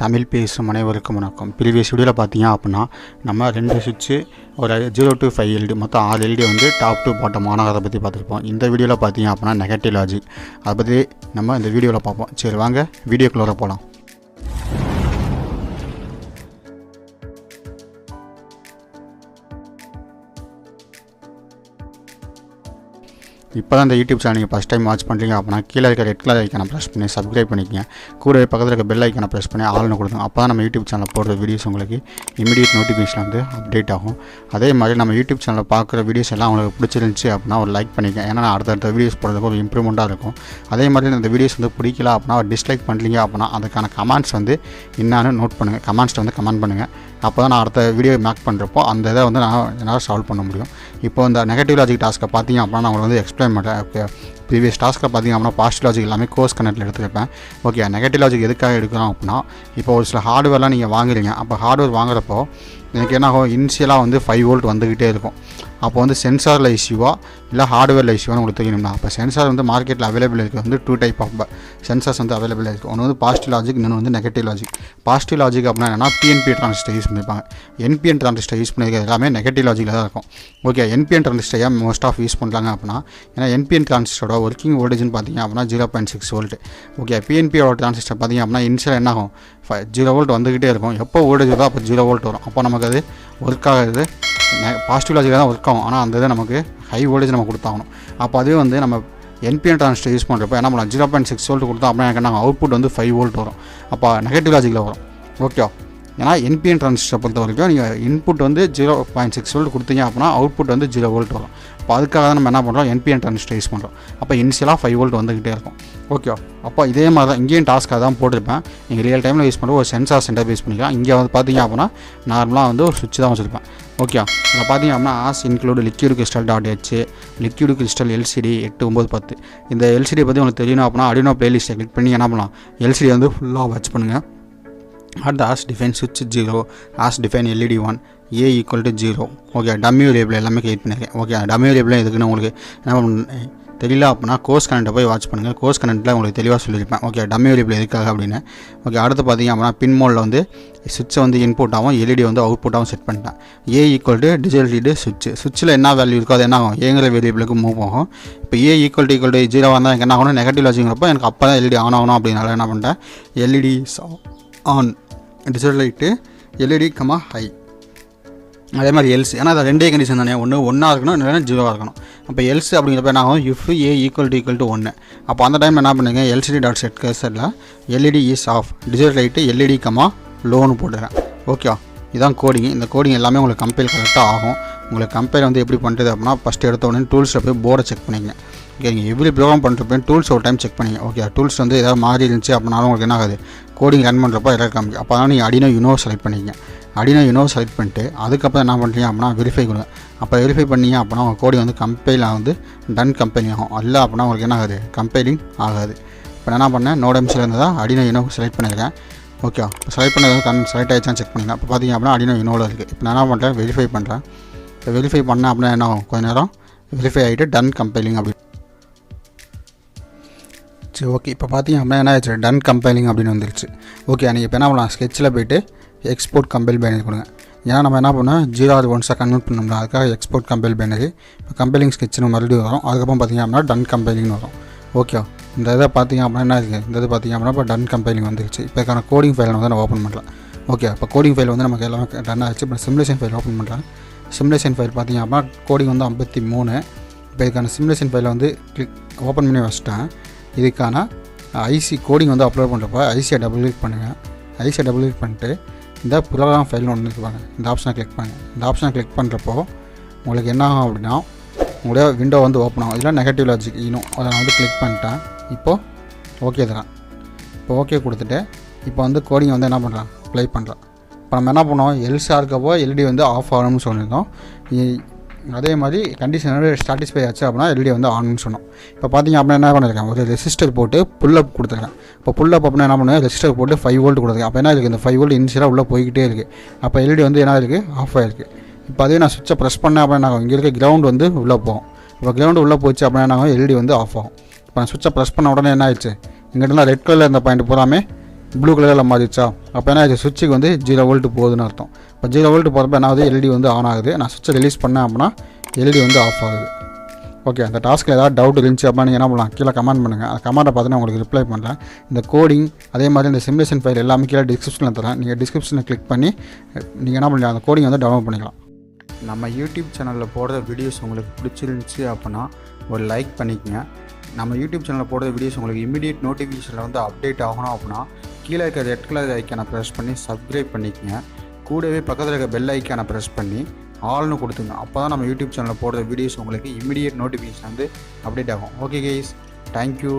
தமிழ் பேசும் அனைவருக்கும் வணக்கம். ப்ரீவியஸ் வீடியோவில் பார்த்தீங்க அப்படின்னா நம்ம 2 சுவிட்சு ஒரு 0 to 5 எல்டி மொத்தம் 6 எல்டி வந்து டாப் டு பாட்டம் ஆனதை பற்றி பார்த்துருப்போம். இந்த வீடியோவில் பார்த்தீங்க அப்படின்னா நெகட்டிவ் லாஜிக் அதை பற்றி நம்ம இந்த வீடியோவில் பார்ப்போம். சரி வாங்க வீடியோக்குள்ளே போகலாம். இப்போ தான் இந்த யூடியூப் சேனல் நீங்கள் ஃபஸ்ட் டைம் வாட்ச் பண்ணுறீங்க அப்படின்னா கீழே இருக்க ரெட் கலர் ஐக்கானை ப்ரெஸ் பண்ணி சப்ஸ்கிரைப் பண்ணிக்கங்க. கூட பக்கத்தில் இருக்க பெல் ஐக்கானை ப்ரெஸ் பண்ணி ஆள்னு கொடுத்துங்க. அப்போ தான் நம்ம யூடியூப் சேனலில் போடுற வீடியோஸ் உங்களுக்கு இமீடியட் நோட்டிஃபிகேஷன் வந்து அப்டேட் ஆகும். அதே மாதிரி நம்ம யூடியூப் சேனலில் பார்க்குற வீடியோஸ் எல்லாம் உங்களுக்கு பிடிச்சிருந்துச்சி அப்படின்னா ஒரு லைக் பண்ணிக்கங்க. ஏன்னா அடுத்தடுத்த வீடியோஸ் போடுறதுக்கு ஒரு இம்ப்ரூவ்மெண்ட்டாக இருக்கும். அதே மாதிரி இந்த வீடியோஸ் வந்து பிடிக்கல அப்படின்னா ஒரு டிஸ்லைக் பண்ணுறீங்க அப்படின்னா அதுக்கான கமெண்ட்ஸ் வந்து என்னான்னு நோட் பண்ணுங்கள். கமெண்ட்ஸில் வந்து கமெண்ட் பண்ணுங்கள். அப்போ தான் நான் அடுத்த வீடியோ மேக் பண்ணுறப்போ அந்த இதை வந்து என்னால் சால்வ் பண்ண முடியும். இப்போ இந்த நெகட்டிவ் லாஜிக் டாஸ்க்கை பார்த்தீங்க அப்படின்னா நான் உங்களுக்கு வந்து எக்ஸ்பிளைன் பண்ணுறேன். ஓகே, ப்ரீவியஸ் டாஸ்க்கில் பார்த்தீங்க அப்படின்னா பாசிட்டிவ் லாஜிக் எல்லாமே கோர்ஸ் கனெக்டில் எடுத்துருப்பேன். ஓகே, நெகட்டிவ் லாஜிக் எதுக்காக எடுக்கிறோம் அப்படின்னா இப்போ ஒரு சில ஹார்ட்வேர்லாம் நீங்கள் வாங்குறீங்க. அப்போ ஹார்ட்வேர் வாங்குறப்போ எனக்கு என்ன ஆகும், இனிஷியலாக வந்து 5 வோல்ட் வந்துக்கிட்டே இருக்கும். அப்போ வந்து சென்சாரில் இஷ்யூவா இல்லை ஹார்ட்வேரில் இஷ்யூவான்னு உங்களுக்கு தெரியணும்னா அப்போ சென்சார் வந்து மார்க்கெட்டில் அவைலபிள் இருக்குது. வந்து 2 டைப் ஆஃப் சென்சார்ஸ் வந்து அவைலபிள் இருக்குது. ஒன்று வந்து பாசிட்டிவ் லாஜிக், இன்னொன்று வந்து நெகட்டிவ் லாஜிக். பாசிட்டிவ் லாஜிக் அப்படின்னா என்னன்னா பிஎன்பி டிரான்சிஸ்டர் யூஸ் பண்ணியிருப்பாங்க. என்பிஎன் டிரான்சிஸ்டர் யூஸ் பண்ணியிருக்கிறது எல்லாமே நெகட்டிவ் லாஜிக்கில் தான் இருக்கும். ஓகே, என்பிஎன் டிரான்சிஸ்டர் ஏன் மோஸ்ட் ஆஃப் யூஸ் பண்ணுறாங்க அப்படின்னா ஏன்னா என்பிஎன் டிரான்சிஸ்டரோட ஒர்க்கிங் வோல்டேஜ்னு பார்த்தீங்க அப்படின்னா 0.6 வோல்ட். ஓகே, பிஎன்பியோட டிரான்சிஸ்டர் பார்த்தீங்க அப்படின்னா இனிஷியல் என்ன ஆகும் 0 வோல்ட் வந்துக்கிட்டே இருக்கும். எப்போ வோல்டேஜ் வருதோ அப்போ 0 வோல்ட் வரும். அப்போ நமக்கு அது ஒர்க் ஆகுது. பாசிட்டிவ் லாஜிக் தான் ஒர்க் ஆகும். ஆனால் அந்த இதை நமக்கு ஹை வோல்டேஜ் நம்ம கொடுத்தாகணும். அப்போ அதுவே வந்து நம்ம என்பிஎன் டிரான்சிஸ்டர் யூஸ் பண்ணுறப்போ என்ன பண்ணலாம் 0.6 வோல்ட் கொடுத்தோம் அப்படின்னா எனக்கு நாங்கள் அவுட்புட் வந்து 5 வோல்ட் வரும். அப்போ நெகட்டிவ் லாஜிக்கில் வரும். ஓகே, ஏன்னா என்பிஎன் டிரான்சிஸ்டரை பொறுத்த வரைக்கும் நீங்கள் இன்புட் வந்து 0.6 வோல்ட் கொடுத்தீங்க அப்படின்னா அவுட்புட் வந்து 0 வோல்ட் வரும். அப்போ அதுக்காக தான் நம்ம என்ன பண்ணுறோம் என்பிஎன் டிரான்சிஸ்டர் யூஸ் பண்ணுறோம். அப்போ இனிஷியலாக 5 வோல்ட் வந்துக்கிட்டே இருக்கும். ஓகே, அப்போ இதே மாதிரி தான் இங்கேயும் டாஸ்க்காக தான் போட்டிருப்பேன். நீங்கள் ரியல் டைமில் யூஸ் பண்ணுற ஒரு சென்சார் சென்டர் யூஸ் பண்ணிக்கலாம். இங்கே வந்து பார்த்தீங்க அப்படின்னா நார்மலாக வந்து ஒரு சுவிட்ச் தான் வச்சுருப்பேன். ஓகே, இதில் பார்த்தீங்க அப்படின்னா as include liquid crystal .h liquid crystal LCD 8 9 10 இந்த எல்சிடி பற்றி உங்களுக்கு தெரியணும் அப்படின்னா ARDUINO பிளேலிஸ்ட்டை கிளிக் பண்ணி என்ன பண்ணலாம் எல்சிடி வந்து ஃபுல்லாக வாட்ச் பண்ணுங்கள். அடுத்து ஆஸ் டிஃபைன் சுவிட்ச் 0 as define LED 1 A = 0. Okay, dummy variable எல்லாமே கிரியேட் பண்ணியிருக்கேன். ஓகே, டம்மி வேரியபிள் எதுக்குன்னு உங்களுக்கு என்ன தெரியல அப்படின்னா கோர்ஸ் கனெக்ட்டை போய் வாட்ச் பண்ணுங்கள். கோர்ஸ் கனெக்ட்டில் உங்களுக்கு தெளிவாக சொல்லியிருப்பேன். ஓகே, டம்மி வேரியபிள் எதுக்காக அப்படின்னு. ஓகே, அடுத்து பார்த்தீங்க அப்படின்னா பின் மோடில் வந்து சுவிட்சை வந்து இன்புட்டாகவும் LED வந்து அவுட்புட்டாகவும் செட் பண்ணிட்டேன். A = டிஜிட்டல் ரீடு சுவிட்சில் என்ன வேல்யூ இருக்கோ அது என்ன ஆகும் ஏங்கிற வேரியபிளுக்கு மூவ் ஆகும். இப்போ A = 0 வந்தால் எனக்கு என்ன ஆகணும் நெகட்டிவ் லாஜிக்ங்கிறப்போ எனக்கு அப்போ தான் LED ஆன் ஆகணும் அப்படின்னால என்ன பண்ணிட்டேன் LED on digital light LED, high. அதே மாதிரி எல்ஸ் ஏன்னா அது ரெண்டே கண்டிஷன் தானே, ஒன்று 1 இருக்கணும் இல்லைன்னா 0 இருக்கணும். அப்போ எல்ஸ் அப்படிங்கிறப்ப என்ன ஆகும் இஃப் A = 1. அப்போ அந்த டைம் என்ன பண்ணுங்க LCD.set கர்சரில் LED is of digital light LED, லோன்னு போட்டுறேன். ஓகே, இதுதான் கோடிங். இந்த கோடிங் எல்லாமே உங்களுக்கு கம்பைல் கரெக்டாக ஆகும். உங்களுக்கு கம்பைல் வந்து எப்படி பண்ணுறது அப்படின்னா ஃபஸ்ட்டு எடுத்த உடனே டூல்ஸில் போய் போர்டை செக் பண்ணிங்க. ஓகே, நீங்கள் எவ்ரி ப்ரோக்ராம் பண்ணுறப்ப டூல்ஸ் ஒரு டைம் செக் பண்ணிங்க. ஓகே, டூல்ஸ் வந்து ஏதாவது மாறி இருந்துச்சு அப்படின்னாலும் உங்களுக்கு என்ன ஆகுது கோடிங் ரன் பண்ணுறப்போ எதாவது காமிக்கும். அப்போ தான் நீங்கள் ARDUINO UNO செலக்ட் பண்ணிங்க. ARDUINO UNO செலக்ட் பண்ணிட்டு அதுக்கப்புறம் என்ன பண்ணுறீங்க அப்படின்னா வெரிஃபை கொடுங்க. அப்போ வெரிஃபை பண்ணிங்க அப்படின்னா உங்கள் கோடிங் வந்து கம்பைல் வந்து டன் கம்பைலிங் ஆகும். இல்லை அப்படின்னா உங்களுக்கு என்ன ஆகுது கம்பைலிங் ஆகாது. இப்போ நான் என்ன பண்ணேன் நோடம்ஸில் இருந்ததான் ARDUINO UNO செலக்ட் பண்ணியிருக்கேன். ஓகே, இப்போ செலக்ட் பண்ணது செலக்ட் ஆகிடுச்சான்னு செக் பண்ணிங்க. அப்போ பார்த்தீங்க அப்படின்னா ARDUINO UNOவில் இருக்குது. இப்போ நான் என்ன பண்ணுறேன் வெரிஃபை பண்ணுறேன். இப்போ வெரிஃபை பண்ணேன் அப்படின்னா என்ன ஆகும் கொஞ்சம் நேரம் வெரிஃபை ஆகிட்டு டன் கம்பைலிங் அப்படி. சரி, ஓகே, இப்போ பார்த்தீங்க அப்படின்னா என்ன ஆயிடுச்சு டன் கம்பைலிங் அப்படின்னு வந்துருச்சு. ஓகே, நீங்கள் இப்போ என்ன பண்ணலாம் ஸ்கெட்சில் போய்ட்டு எக்ஸ்போர்ட் கம்பைல் பைனரி கொடுங்க. ஏன்னா நம்ம என்ன பண்ணோம் 0 or 1 கன்வெர்ட் பண்ணோம்னா அதுக்காக எக்ஸ்போர்ட் கம்பைல் பைனரி. இப்போ கம்பைலிங் ஸ்கெட்ச்னு மறுபடியும் வரும். அதுக்கப்புறம் பார்த்தீங்க அப்படின்னா டன் கம்பைலிங்னு வரும். ஓகே, இந்த இதை பார்த்தீங்க அப்படின்னா என்ன இருக்குது இந்த இது பார்த்தீங்க அப்படின்னா இப்போ டன் கம்பைலிங் வந்துருச்சு. இப்போ இதுக்கான கோடிங் ஃபைலை வந்து நான் ஓப்பன் பண்ணலாம். ஓகே, இப்போ கோடிங் ஃபைல் வந்து நமக்கு எல்லாமே டன் ஆகிடுச்சு. இப்போ சிமுலேஷன் ஃபைல் ஓப்பன் பண்ணுறேன். சிமுலேஷன் ஃபைல் பார்த்தீங்க அப்படின்னா கோடிங் வந்து 53. இப்போ இதுக்கான சிமுலேஷன் ஃபைலை வந்து ஓப்பன் பண்ணி வச்சுட்டேன். இதுக்கான ஐசி கோடிங் வந்து அப்லோட் பண்ணுறப்போ ஐசியை டபுள் கிளிக் பண்ணுங்கள். ஐசியை டபுள் கிளிக் பண்ணிட்டு இந்த ப்ரோக்ராம் ஃபைல்னு ஒன்று இருப்பாங்க. இந்த ஆப்ஷனை கிளிக் பண்ணுங்கள். இந்த ஆப்ஷனை கிளிக் பண்ணுறப்போ உங்களுக்கு என்ன ஆகும் அப்படின்னா உங்களுடைய விண்டோ வந்து ஓப்பன் ஆகும். இதில் நெகட்டிவ் லாஜிக் இன்னும் அதை நான் வந்து கிளிக் பண்ணிட்டேன். இப்போது ஓகே தரேன். இப்போ ஓகே கொடுத்துட்டு இப்போ வந்து கோடிங் வந்து என்ன பண்ணுறேன் ப்ளே பண்ணுறேன். இப்போ நம்ம என்ன பண்ணுவோம் எல்ஸாக இருக்கப்போ LED வந்து ஆஃப் ஆகணும்னு சொல்லியிருந்தோம். அதே மாதிரி கண்டிஷன் சாட்டிஸ்ஃபை ஆச்சு அப்படின்னா LED வந்து ஆன்னு சொன்னோம். இப்போ பார்த்தீங்க அப்படின்னா என்ன பண்ணியிருக்கேன் ஒரு ரெசிஸ்டர் போட்டு புல்லப் கொடுத்துருக்கேன். இப்போ புல்லப் அப்படின்னா என்ன பண்ணுவேன் ரெசிஸ்டர் போட்டு 5 வோல்ட் கொடுத்துருக்கேன். அப்போ என்ன இருக்குது இந்த 5 வோல்ட் இனிஷியலாக உள்ளே போய்கிட்டே இருக்குது. அப்போ LED வந்து என்ன இருக்குது ஆஃப் ஆகிருக்கு. இப்போ அதே நான் சுவிட்சை ப்ரெஸ் பண்ணேன் அப்படின்னா இங்கே இருக்க கிரவுண்ட் வந்து உள்ளே போகும். இப்போ கிரவுண்டு உள்ளே போச்சு அப்படின்னா என்ன LED வந்து ஆஃப் ஆகும். இப்போ நான் சுவிட்சை ப்ரெஸ் பண்ண உடனே என்ன ஆயிடுச்சு இங்கிட்டலாம் ரெட் கலரில் இருந்த பாயிண்ட் பூராமே ப்ளூ கலரில் மாறிடுச்சா, அப்போ என்ன ஆச்சு, சுவிட்சுக்கு வந்து 0 வோல்ட் போகுதுன்னு அர்த்தம். இப்போ 0 வோல்ட் போகிறப்ப என்ன ஆகுது, எல்இடி வந்து ஆன் ஆகுது. நான் சுவிட்சை ரிலீஸ் பண்ணேன் அப்படின்னா எல்இடி வந்து ஆஃப் ஆகுது. ஓகே, அந்த டாஸ்க்கில் ஏதாவது டவுட் இருந்துச்சு அப்படின்னா நீங்கள் என்ன பண்ணலாம், கீழே கமெண்ட் பண்ணுங்கள். அந்த கமெண்ட்டை பார்த்து நான் உங்களுக்கு ரிப்ளை பண்ணுறேன். இந்த கோடிங் அதே மாதிரி இந்த சிமுலேஷன் ஃபைல் எல்லாமே கீழே டிஸ்கிரிப்ஷனில் தரேன். நீங்கள் டிஸ்கிரிப்ஷனை கிளிக் பண்ணி நீங்கள் என்ன பண்ணலாம், அந்த கோடிங் வந்து டவுன்லோட் பண்ணிக்கலாம். நம்ம யூடியூப் சேனலில் போடுற வீடியோஸ் உங்களுக்கு பிடிச்சிருந்துச்சி அப்படின்னா ஒரு லைக் பண்ணிக்கங்க. நம்ம யூடியூப் சேனலில் போடுற வீடியோஸ் உங்களுக்கு இமீடியட் நோட்டிஃபிகேஷனில் வந்து அப்டேட் ஆகணும் அப்படின்னா கீழே இருக்க ரெட் கலர் ஐக்கானை ப்ரெஸ் பண்ணி சப்ஸ்கிரைப் பண்ணிக்கங்க. கூடவே பக்கத்தில் இருக்க பெல் ஐக்கானை ப்ரெஸ் பண்ணி ஆல்னு கொடுத்துங்க. அப்போ தான் நம்ம யூடியூப் சேனலில் போடுற வீடியோஸ் உங்களுக்கு இமீடியட் நோட்டிஃபிகேஷன் வந்து அப்டேட் ஆகும். Okay guys, thank you.